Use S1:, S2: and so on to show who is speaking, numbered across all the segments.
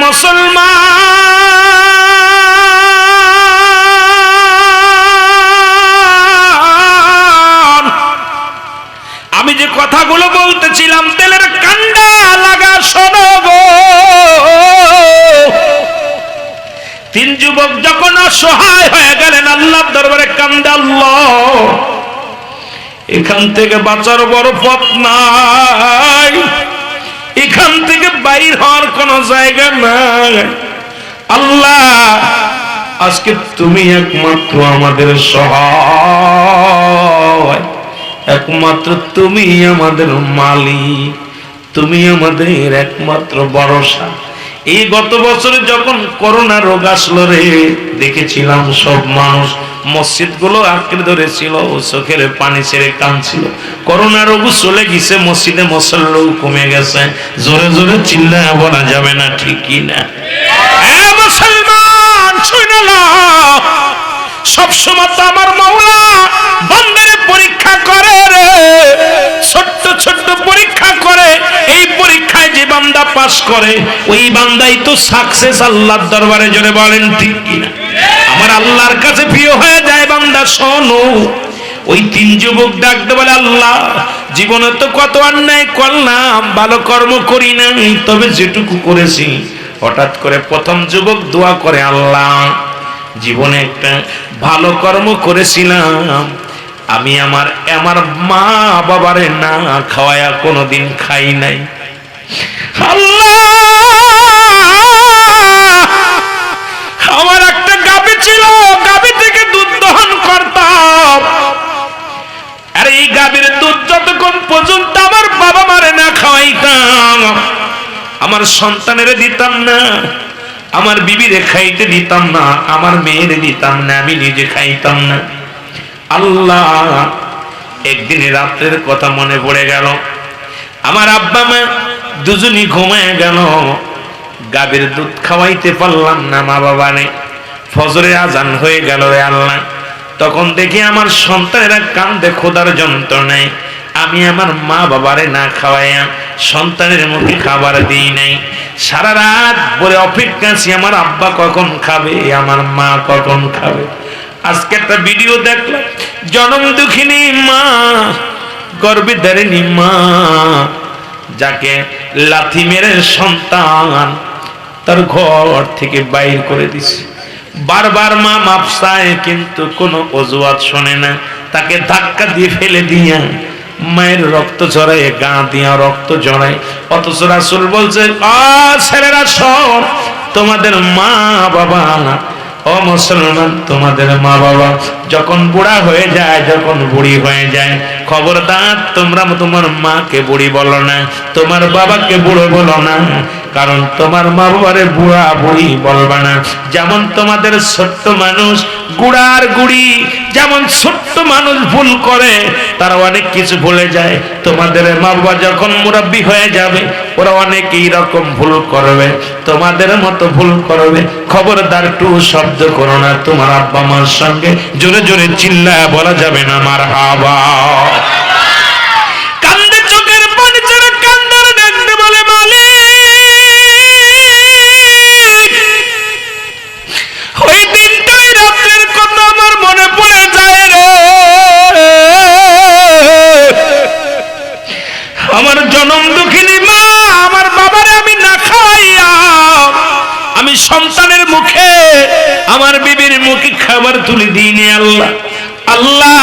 S1: মুসলমান, আমি যে কথাগুলো বলতেছিলাম তেলের কান্ডা লাগা শোনো গো। তিন যুবক যখন অসহায় হয়ে গেলেন আল্লাহর দরবারে কান্দে, আল্লাহ এখান থেকে বাঁচার বড় পথ নাই, এখান থেকে বাইর হওয়ার কোন জায়গা নাই। আল্লাহ আজকে তুমি একমাত্র আমাদের সহায়, একমাত্র তুমি আমাদের মালিক, তুমি আমাদের একমাত্র ভরসা। এই গত বছরে যখন করোনা রোগ আসলো রে, দেখেছিলাম সব মানুষ মসজিদ গুলো আঁকড়ে ধরেছিল, চোখের পানি ছেড়ে কাঁদছিল। করোনা রোগ চলে গেছে, মসজিদে মুসল্লি কমে গেছে। জোরে জোরে চিল্লায় বলা যাবে না, ঠিক কি না? মুসলমান শুনে নাও, সবসময় তো আমার মাওলা বান্দারে পরীক্ষা করে রে, ছোট্ট ছোট্ট পরীক্ষা করে। এই পরীক্ষায় যে বান্দা পাস করে ওই বান্দাই তো সাকসেস আল্লাহর দরবারে। জোরে বলেন ঠিক কিনা? আমার আল্লাহর কাছে প্রিয় হয়ে যায়। বান্দা শোনো, ওই তিন যুবক ডাকতে বলে, আল্লাহ জীবনে তো কত অন্যায় করলাম, ভালো কর্ম করি নাই, তবে যেটুকু করেছি। হঠাৎ করে প্রথম যুবক দোয়া করে, আল্লাহ জীবনে একটা ভালো কর্ম করেছিলাম, আমি আমার মা বাবারে না খাওয়ায়া কোনোদিন খাই নাই। আল্লাহ আমার একটা গাভী ছিল, গাভী থেকে দুধ দহন করতাম, আর এই গাভীর দুধ যতক্ষণ পর্যন্ত আমার বাবা মারে না খাওয়াইতাম, আমার সন্তানের দিতাম না, আমার বিবিরে খাইতে দিতাম না, আমার মেয়ের দিতাম না, আমি নিজে খাইতাম না। আল্লাহ একদিন রাত্রের কথা মনে পড়ে গেল, আমার আব্বা মা দুজনই ঘুমায় গেল, গাভীর দুধ খাওয়াইতে পারলাম না মা বাবারে। ফজরের আজান হয়ে গেল রে আল্লাহ, তখন দেখি আমার সন্তানেরা কান্দে ক্ষুধার যন্ত্রণায়। আমি আমার মা বাবারে না খাওয়াইয়া সন্তানের মুখে খাবার দিই নাই। সারা রাত বলে অপেক্ষা আছি, আমার আব্বা কখন খাবে, আমার মা কখন খাবে। আজকে একটা ভিডিও দেখলাম, জনম দুঃখিনী মা, গর্ভে ধারিণী মা, যাকে লাথি মেরে সন্তান তার ঘর থেকে বাইর করে দিছে। বারবার মা মাপ চায়, কিন্তু কোনো অজুহাত শোনে না, তাকে ধাক্কা দিয়ে ফেলে দিয়া মায়ের রক্ত ঝরায়, গা দিয়া রক্ত ঝরায়। অথচ রাসূল বলছে, ছেলেরা শোন, তোমাদের মা বাবা, ও মুসলমান, তোমাদের মা বাবা যখন বুড়া হয়ে যায়, যখন বুড়ি হয়ে যায়, খবরদার তোমরা তোমার মাকে বুড়ি বলো না, তোমার বাবাকে বুড়ো বলো না, কারণ তোমার মা বাবারে বুড়া বুড়ি বলবা না। যেমন তোমাদের ছোট্ট মানুষ গুড়ার গুড়ি, যেমন ছোট্ট মানুষ ভুল করে, তারা অনেক কিছু ভুলে যায়, তোমাদের মা বাবা যখন মুরব্বী হয়ে যাবে ওরা অনেক এইরকম ভুল করবে, তোমাদের মতো ভুল করবে। খবরদার টু শব্দ করো না তোমার আব্বা মার সঙ্গে, জোরে জোরে চিল্লায় বলা যাবে না মারহাবা। কান্দে চোখের পানি ছেড়ে কান্দার ডাকতে বলে, মালিক ওই দিনটাই রাতের কথা আমার মনে পড়ে যায় রে, আমার জনম দুঃখিনী মা, আমার বাবারে আমি না খাওয়াইয়া আমি সন্তানের মুখে, আমার বিবির মুখে খাবার তুলে দিইনি। আল্লাহ আল্লাহ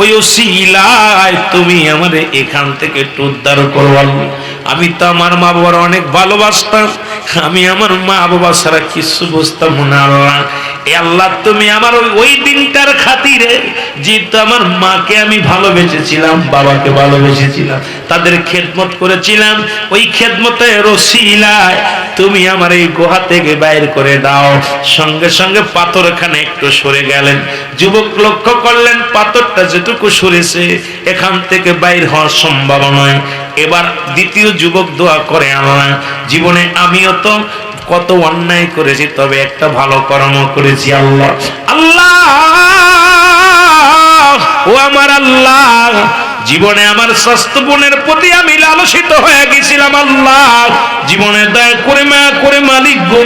S1: ওই ওসিলায় তুমি আমারে এখান থেকে একটু উদ্ধার করো। আল্লাহ আমি তো আমার মা বাবার অনেক ভালোবাসতাম, আমি আমার মা বাবা ছাড়া কিছু বুঝতাম না। আল্লাহ এ আল্লাহ তুমি আমার ওই দিনটার খাতিরে, যেহেতু আমার মাকে আমি ভালোবেসেছিলাম, বাবাকে ভালোবেসেছিলাম, তাদের খেদমত করেছিলাম, ওই খেদমতের ওসিলায় তুমি আমার এই গুহা থেকে বাইর করে দাও। সঙ্গে সঙ্গে পাথরখানে একটু সরে গেলেন। যুবক লক্ষ্য করলেন পাথরটা যেটুকু সরেছে এখান থেকে বাইর হওয়া সম্ভব নয়। এবার দ্বিতীয় যুবক দোয়া করে, আল্লাহ জীবনে আমিও তো কত অন্যায় করেছি, তবে একটা ভালো কর্ম করেছি। আল্লাহ আল্লাহ ও আমার আল্লাহ, জীবনে আমার স্বাস্থ্য বোনের প্রতি আমি লালসিত হয়ে গেছিলাম। আল্লাহ জীবনে দয়া করে মায়া করে মালিক গো,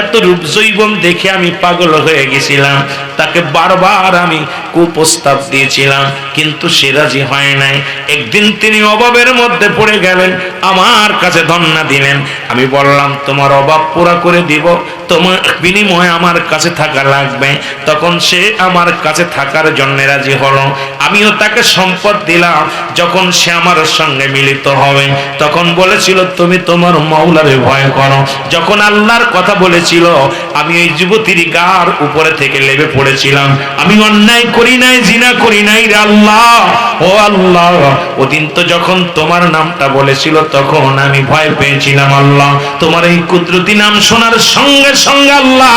S1: এত রূপ জৈবন দেখে আমি পাগল হয়ে গেছিলাম। তাকে বারবার আমি কুপ্রস্তাব দিয়েছিলাম, কিন্তু সে রাজি হয় নাই। একদিন তিনি অভাবের মধ্যে পড়ে গেলেন, আমার কাছে ধন্না দিলেন। আমি বললাম তোমার অভাব পুরা করে দিব, তোমার বিনিময়ে আমার কাছে থাকা লাগবে। তখন সে আমার কাছে থাকার জন্য রাজি হলো। আমিও তাকে সম্পদ দিলাম। যখন সে আমার সঙ্গে মিলিত হবে, তখন বলেছিল তুমি তোমার মাওলারে ভয় করো। যখন আল্লাহর কথা বলেছিল, আমি ওই যুবতীর গার উপরে থেকে লেবে পড়েছিলাম। আমি অন্যায় করি নাই, জিনা করি নাই রে আল্লাহ। ও আল্লাহ, ওদিন তো যখন তোমার নামটা বলেছিল, তখন আমি ভয় পেয়েছিলাম আল্লাহ। তোমার এই কুদরতি নাম শোনার সঙ্গে সঙ্গে আল্লাহ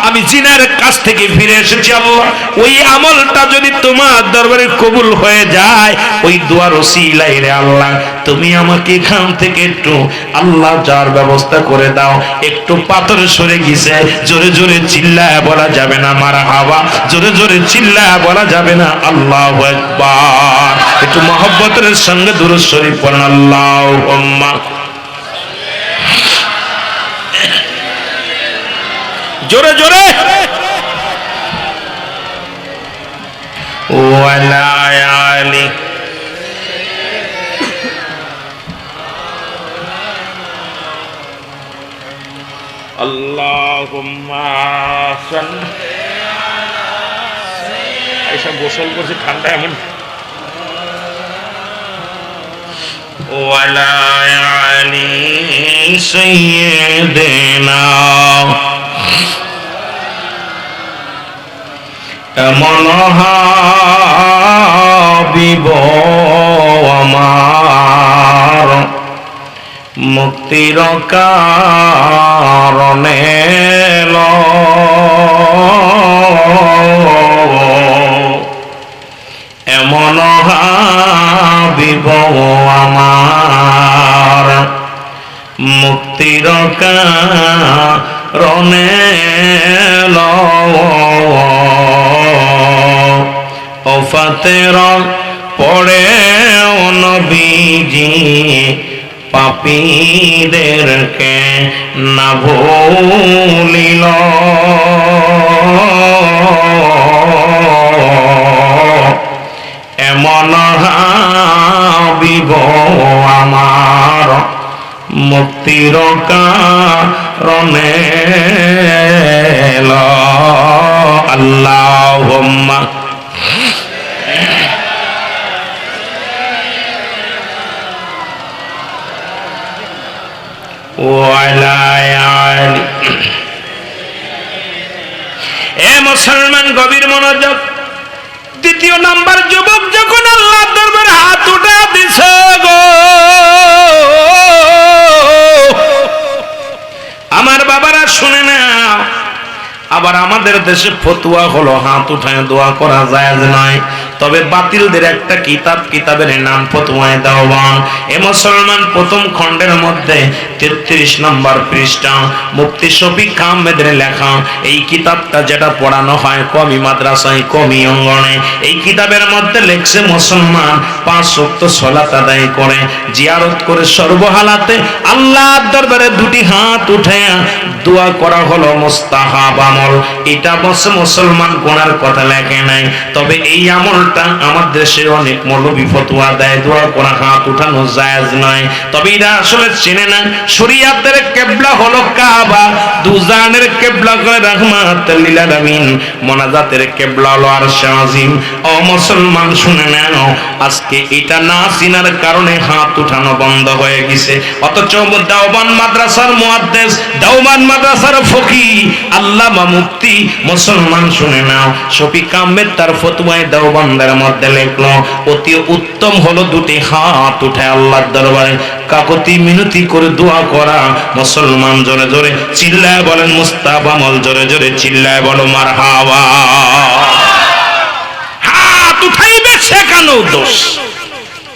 S1: আমি জিনার কাছ থেকে ফিরে এসেছি আল্লাহ। ওই আমলটা যদি তোমার দরবারে কবুল হয়ে যায়, ওই দুয়ার ওসিলায় রে আল্লাহ, তুমি আমাকে এখান থেকে একটু আল্লাহ যার ব্যবস্থা করে দাও। একটু পাথর সরে গেছে, জোরে জোরে চিল্লায় বলা যাবে না মারহাবা, জোরে জোরে চিল্লায় বলা যাবে না আল্লাহু আকবার। একটু মহব্বতের সঙ্গে দুরূদ শরীফ পড়ুন, আল্লাহুম্মা জোরে জোরে। ওয়ালা আলি আল্লাহুম্মা সাল্লি আয়েশা গোসল করছে ঠান্ডা এমন। ওয়ালা আলি সাইয়্যিদিনা, এমন হাবিব আমার মুক্তির কারণে এমন হাবিব আমার মুক্তির কারণে ওফাতের পড়ে নবীজি পাপীদেরকে না ভুলিল। এমন হাবিব আমার মুক্তির কারণে আল্লাহুম্মা ওয়ালা আলি। এ মুসলমান গভীর মনোযোগ। দ্বিতীয় নাম্বার, যুবক যখন আল্লাহর দরবারে হাত উঠা দিছে গো, আমার বাবারা শুনে নাও। আবার আমাদের দেশে ফতুয়া হলো হাত উঠায় দোয়া করা জায়েজ নয়, তবে বাতিলদের একটা কিতাবের নাম ফতোয়ায়ে দেওবান। এ মুসলমান প্রথম খণ্ডের মধ্যে 33 নম্বর পৃষ্ঠা মুফতি শফিক আহমেদের লেখা এই কিতাবটা, যেটা পড়ানো হয় কওমি মাদ্রাসায়, কওমি অঙ্গনে। এই কিতাবের মধ্যে লেখছে মুসলমান 5 ওয়াক্ত সালাত আদায় করে, জিয়ারত করে, সর্বহালাতে আল্লাহর দরবারে দুটি হাত উঠায়া দোয়া করা হলো মুস্তাহাব আমল। এটা বসে মুসলমান গুনার কথা লেখে নাই, তবে এই আমলটা আমার দেশে অনেক মৌলবি ফতোয়া দেয় দোয়া করা হাত উঠানো জায়েজ নয়। তবে এরা আসলে চেনে না শরীয়তের কিবলা হলো কাবা, দুজানের কিবলা হলো রাহমাতুল লিল আলামিন, মোনাজাতের কিবলা হলো আরশ আজিম। ও মুসলমান শুনে নাও, আজকে এটা না চিনার কারণে হাত উঠানো বন্ধ হয়ে গেছে। অথচ দেওবান মাদ্রাসার মুহাদ্দিস, দেওবান মাদ্রাসার ফকি আল্লামা মুফতি মুসলমান শুনে নাও, শফিক আহমেদ তার ফতোয়ায়ে দেওবানদের মধ্যে লিখলো, অতি উত্তম হলো দুটি হাত উঠে আল্লাহর দরবারে কাকতি মিনতি করে দোয়া করা। মুসলমান জোরে জোরে চিল্লায় বলেন মুস্তাহাব আমল, জোরে জোরে চিল্লায় বলো মারহাবা। হাত উঠাইবে শেখানো দোষ।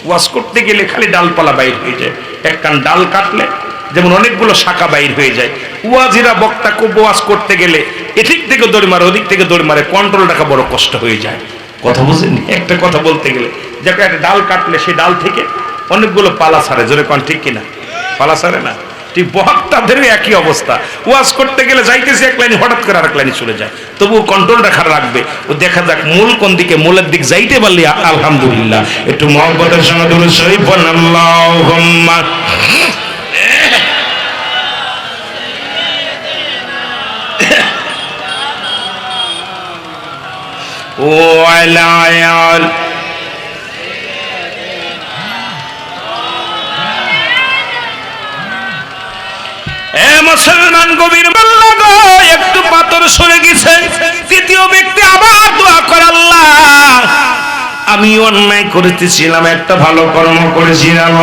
S1: ওয়াজ করতে গেলে খালি ডালপালা বাইর হয়ে যায়, এক কান ডাল কাটলে যেমন অনেকগুলো শাখা বাইর হয়ে যায়। ওয়াজিরা বক্তা খুব ওয়াজ করতে গেলে এদিক থেকে দৌড় মারে, ওদিক থেকে দৌড় মারে, কন্ট্রোল রাখা বড় কষ্ট হয়ে যায়। কথা বুঝেন? একটা কথা বলতে গেলে যাকে একটা ডাল কাটলে সেই ডাল থেকে অনেকগুলো পালা ছাড়ে, জোরে কোন ঠিক কিনা? পালা ছাড়ে না? ঠিক বক্তাদের একই অবস্থা, ওয়াজ করতে গেলে যাইতেছে এক লাইনে, হঠাৎ করে আরেক লাইনে চলে যায়, তবুও কন্ট্রোল রাখার রাখবে, ও দেখা যাক মূল কোন দিকে, মূলের দিক যাইতে পারলে আলহামদুলিল্লাহ। একটু মহব্বতের সঙ্গে দুরূদ শরীফ পড়ুন, আল্লাহুম্মা ওয়ালা আল মুসলমান গভীর বলল গো, একটু পাথর সরে গেছে। তৃতীয় ব্যক্তি আবার দোয়া করে, আল্লাহ আমি অন্যায় করতেছিলাম, একটা ভালো কর্ম করেছিলাম,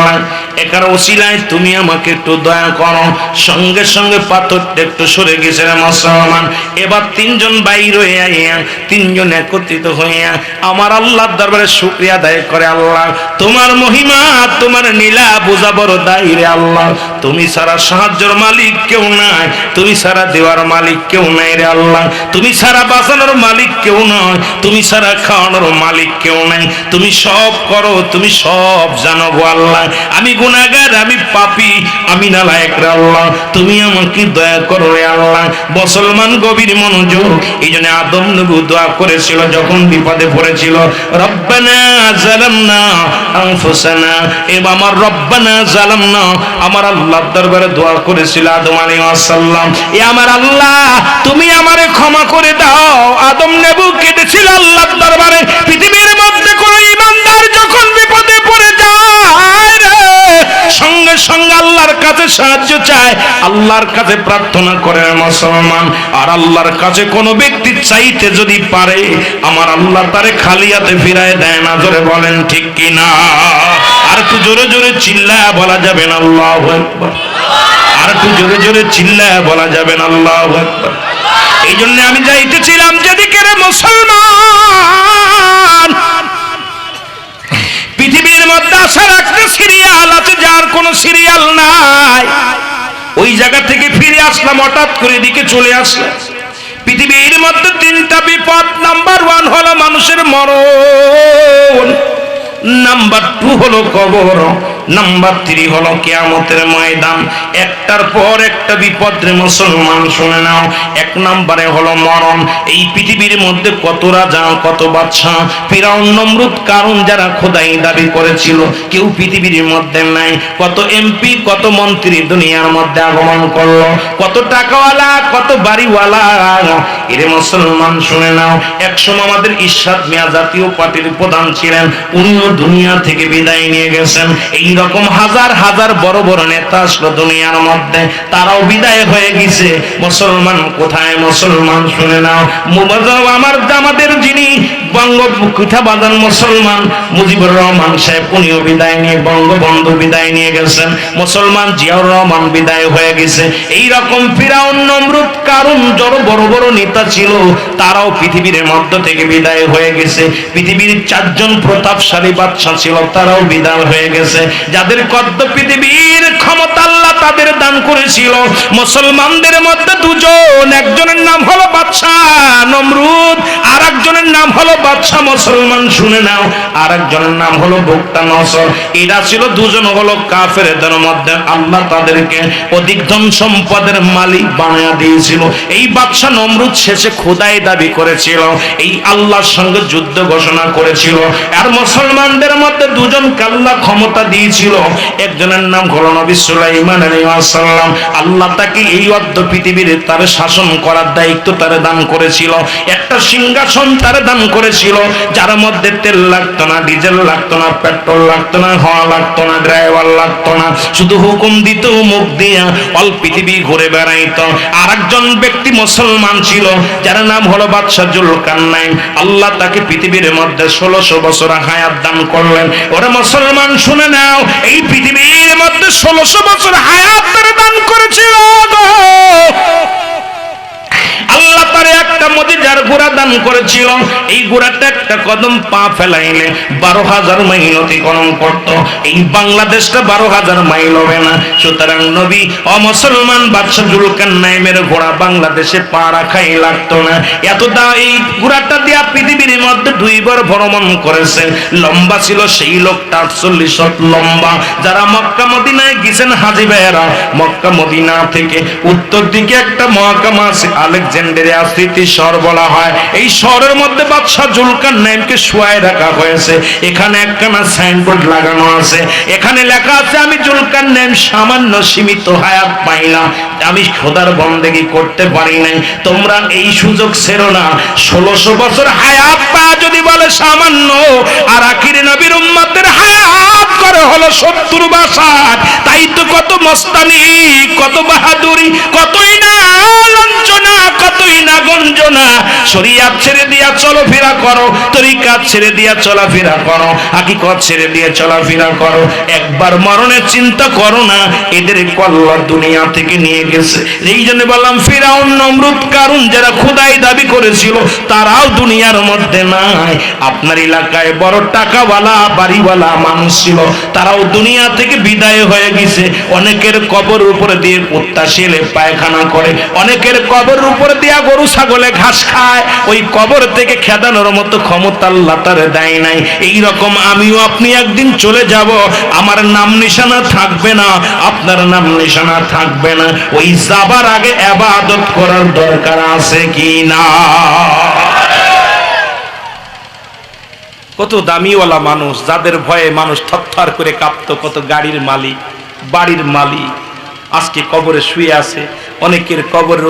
S1: একার ওসিলায় তুমি আমাকে একটু দয়া করো। সঙ্গে সঙ্গে পাথরটা একটু সরে গেছে মুসলমান। এবার তিনজন বাইর হয়ে আইয়া, তিনজন একত্রিত হইয়া আমার আল্লাহর দরবারে শুকরিয়া আদায় করে, আল্লাহ তোমার মহিমা, তোমার নীলা বোঝা বড় দায় রে আল্লাহ, তুমি সারা সাহায্যের মালিক কেউ নাই, তুমি সারা দেওয়ার মালিক কেউ নাই রে আল্লাহ, তুমি সারা বাঁচানোর মালিক কেউ নয়, তুমি সারা খাওয়ানোর মালিক কেউ নাই, তুমি সব করো, তুমি সব জানো গো আল্লাহ, আমি গুনাহগার, আমি পাপী, আমি নালায়েক রে আল্লাহ, তুমি আমাকে দয়া করো রে আল্লাহ। মুসলমান গভীর মনোযোগ, এই জন্য আদম নবী দোয়া করেছিল যখন বিপদে পড়েছিল, রব্বানা জালামনা আনফুসানা, এবার আমার রব্বানা জালামনা, আমার আল্লাহর দরবারে দোয়া করেছিল আদম আলাইহিস সালাম, এ আমার আল্লাহ তুমি আমারে ক্ষমা করে দাও। আদম নবী কেঁদেছিল আল্লাহর দরবারে। পৃথিবীর মধ্যে কোন ঈমানদার যখন বিপদে পড়ে যায় রে, সঙ্গে সঙ্গে আল্লাহর কাছে সাহায্য চায়, আল্লাহর কাছে প্রার্থনা করে মুসলমান। আর আল্লাহর কাছে কোনো ব্যক্তি চাইতে যদি পারে, আমার আল্লাহ তারে খালি হাতে ফিরায় দেয় না। জোরে বলেন ঠিক কিনা? আর একটু জোরে জোরে চিল্লায়া বলা যাবে না আল্লাহু আকবার? আর একটু জোরে জোরে চিল্লায়া বলা যাবে না আল্লাহু আকবার? এই জন্য আমি যাইতেছিলাম যেদিকে রে মুসলমান, পৃথিবীর মধ্যে আসার একটা সিরিয়াল আছে, যার কোনো সিরিয়াল নাই। ওই জায়গা থেকে ফিরে আসলাম, হঠাৎ করে দিকে চলে আসলাম। পৃথিবীর মধ্যে তিনটা বিপদ। নাম্বার 1 হলো মানুষের মরণ, নাম্বার 2 হলো কবর, নাম্বার 3 হলো কিয়ামতের ময়দান। একটার পর একটা বিপদ রে মুসলমান শুনে নাও। 1 নম্বরে হলো মরণ। এই পৃথিবীর মধ্যে কত রাজা, কত বাদশা, ফিরাউন, নমরুদ, কারুন, যারা খোদাই দাবি করেছিল, কেউ পৃথিবীর মধ্যে নাই। কত এমপি, কত মন্ত্রী দুনিয়ার মধ্যে আগমন করলো, কত টাকাওয়ালা, কত বাড়িওয়ালা। এরে মুসলমান শুনে নাও, একসময় আমাদের ইরশাদ মিয়া জাতীয় পার্টির প্রধান ছিলেন, উনিও দুনিয়া থেকে বিদায় নিয়ে গেছেন। এই রকম হাজার হাজার বড় বড় নেতা আসলো দুনিয়ার মধ্যে, তারাও বিদায় হয়ে গেছে। মুসলমান কোথায়? মুসলমান শুনে নাও, আমাদের যিনি বঙ্গবন্ধু বাজান মুসলমান মুজিবুর রহমান সাহেব, উনিও বিদায় নিয়ে, বঙ্গবন্ধু বিদায় নিয়ে গেছেন। মুসলমান জিয়াউর রহমান বিদায় হয়ে গেছে। এই রকম ফিরাউন, নমরুদ, কারুন, যত বড় বড় নেতা ছিল, তারাও পৃথিবীর মধ্য থেকে বিদায় হয়ে গেছে। পৃথিবীর 4 জন প্রতাপশালী বাদশা ছিল, তারাও বিদায় হয়ে গেছে। যাদের কদ্দ পৃথিবীর ক্ষমতা আল্লাহ তাদের দান করেছিল, মুসলমানদের মধ্যে 2 জন, একজনের নাম হলো বাদশা নমরুদ, আর একজনের নাম হলো বাদশা মুসলমান শুনে নাও, আর একজনের নাম হলো বুকতা নসর। এরা ছিল 2 জন হলো কাফেরদের মধ্যে, আল্লাহ তাদেরকে অধিক ধন সম্পদের মালিক বানায়া দিয়েছিল। এই বাদশা নমরুদ শেষে খোদাই দাবি করেছিল, এই আল্লাহর সঙ্গে যুদ্ধ ঘোষণা করেছিল। আর মুসলমানদের মধ্যে 2 জনকে আল্লাহ ক্ষমতা দিয়েছিল, একজনের নাম হলো নবী সুলাইমান আলাইহিস সালাম। আল্লাহ তাকে এই অর্ধ পৃথিবীর তার শাসন করার দায়িত্ব তারে দান করেছিল। একটা সিংহাসন তারে দান করেছিল, যার মধ্যে তেল লাগতো না, ডিজেল লাগতো না, পেট্রোল লাগতো না, হওয়া লাগতো না, ড্রাইভার লাগতো না, শুধু হুকুম দিত, মুখ দিয়া অল পৃথিবী ঘুরে বেড়াইতো। আর একজন ব্যক্তি মুসলমান ছিল, যার নাম হলো বাদশা জুলকারনাইন। আল্লাহ তাকে পৃথিবীর মধ্যে 1600 বছর হায়াত দান করলেন। ওরা মুসলমান শুনে নাও, এই পৃথিবীর মধ্যে 1600 বছর হায়াত দান করেছিল। আল্লাহ তারে একটা মুজিজার ঘোড়া দান করেছিল। এই ঘোড়াটা একটা কদম পা ফেলাইলে 12,000 মাইল অতিক্রম করত। এই বাংলাদেশটা 12,000 মাইল হবে না। সুতরাং নবী অমুসলমান বাদশা জুলকারনাইনের ঘোড়া বাংলাদেশে পা রাখাই লাগতো না। এতটা এই ঘোড়াটা দিয়া পৃথিবীর মধ্যে 2 বার ভ্রমণ করেছে। লম্বা ছিল সেই লোকটা 48 হাত লম্বা। যারা মক্কা মদিনায় গেছেন হাজী ভাইয়েরা, মক্কা মদিনা থেকে উত্তর দিকে একটা মহকুমা আছে আলেকজান্দ্রিয়া স্মৃতি শহর বলা হয়। এই শহরের মধ্যে বাদশা জুলকারনাইনকে শুয়ায় রাখা হয়েছে। এখানে একখানা সাইনবোর্ড লাগানো আছে, এখানে লেখা আছে আমি জুলকারনাইন সামান্য সীমিত হায়াত পাইলাম, আমি খোদার বন্দেগী করতে পারি নাই। তোমরা এই সুযোগ ছেড়ো না। 1600 বছর হায়াত পায় যদি বলে সামান্য, আর আখির নবীর উম্মতের হায়াত করে হলো 70 বা 60। তাই তো কত মস্তানি, কত বাহাদুরি, কতই না লাঞ্ছনা, কতই না গঞ্জনা। শরীয়ত ছেড়ে দিয়া চলাফেরা করো, তরিকাত ছেড়ে দিয়া চলাফেরা করো, হাকিকত ছেড়ে দিয়ে চলাফেরা করো। একবার মরণের চিন্তা করো না। এদের কল্লা দুনিয়া থেকে নিয়ে গেছে। এই জন্য বললাম ফিরাউন, নমরুদ, কারুন যারা খোদাই দাবি করেছিল তারাও দুনিয়ার মধ্যে নাই। আপনার এলাকায় বড় টাকাওয়ালা বাড়িওয়ালা মানুষ ছিল, তারাও দুনিয়া থেকে বিদায় হয়ে গেছে। অনেকের কবর উপরে দিয়ে কুত্তা শেলে পায়খানা করে, অনেকের কবর উপরে দিয়া গরু ছাগলে ঘাস খায়। ওই কবর থেকে খেদানোর মতো ক্ষমতা আল্লাহ তার দেয় নাই। এইরকম আমিও আপনি একদিন চলে যাব, আমার নাম নিশানা থাকবে না, আপনার নাম নিশানা থাকবে না। ওই যাবার আগে ইবাদত করার দরকার আছে কি না? কত দামিওয়ালা মানুষ, যাদের ভয়ে মানুষ থরথর করে কাঁপতো, কত গাড়ির মালিক, বাড়ির মালিক, আজকে কবরে শুয়ে আছে। অনেকের কবরের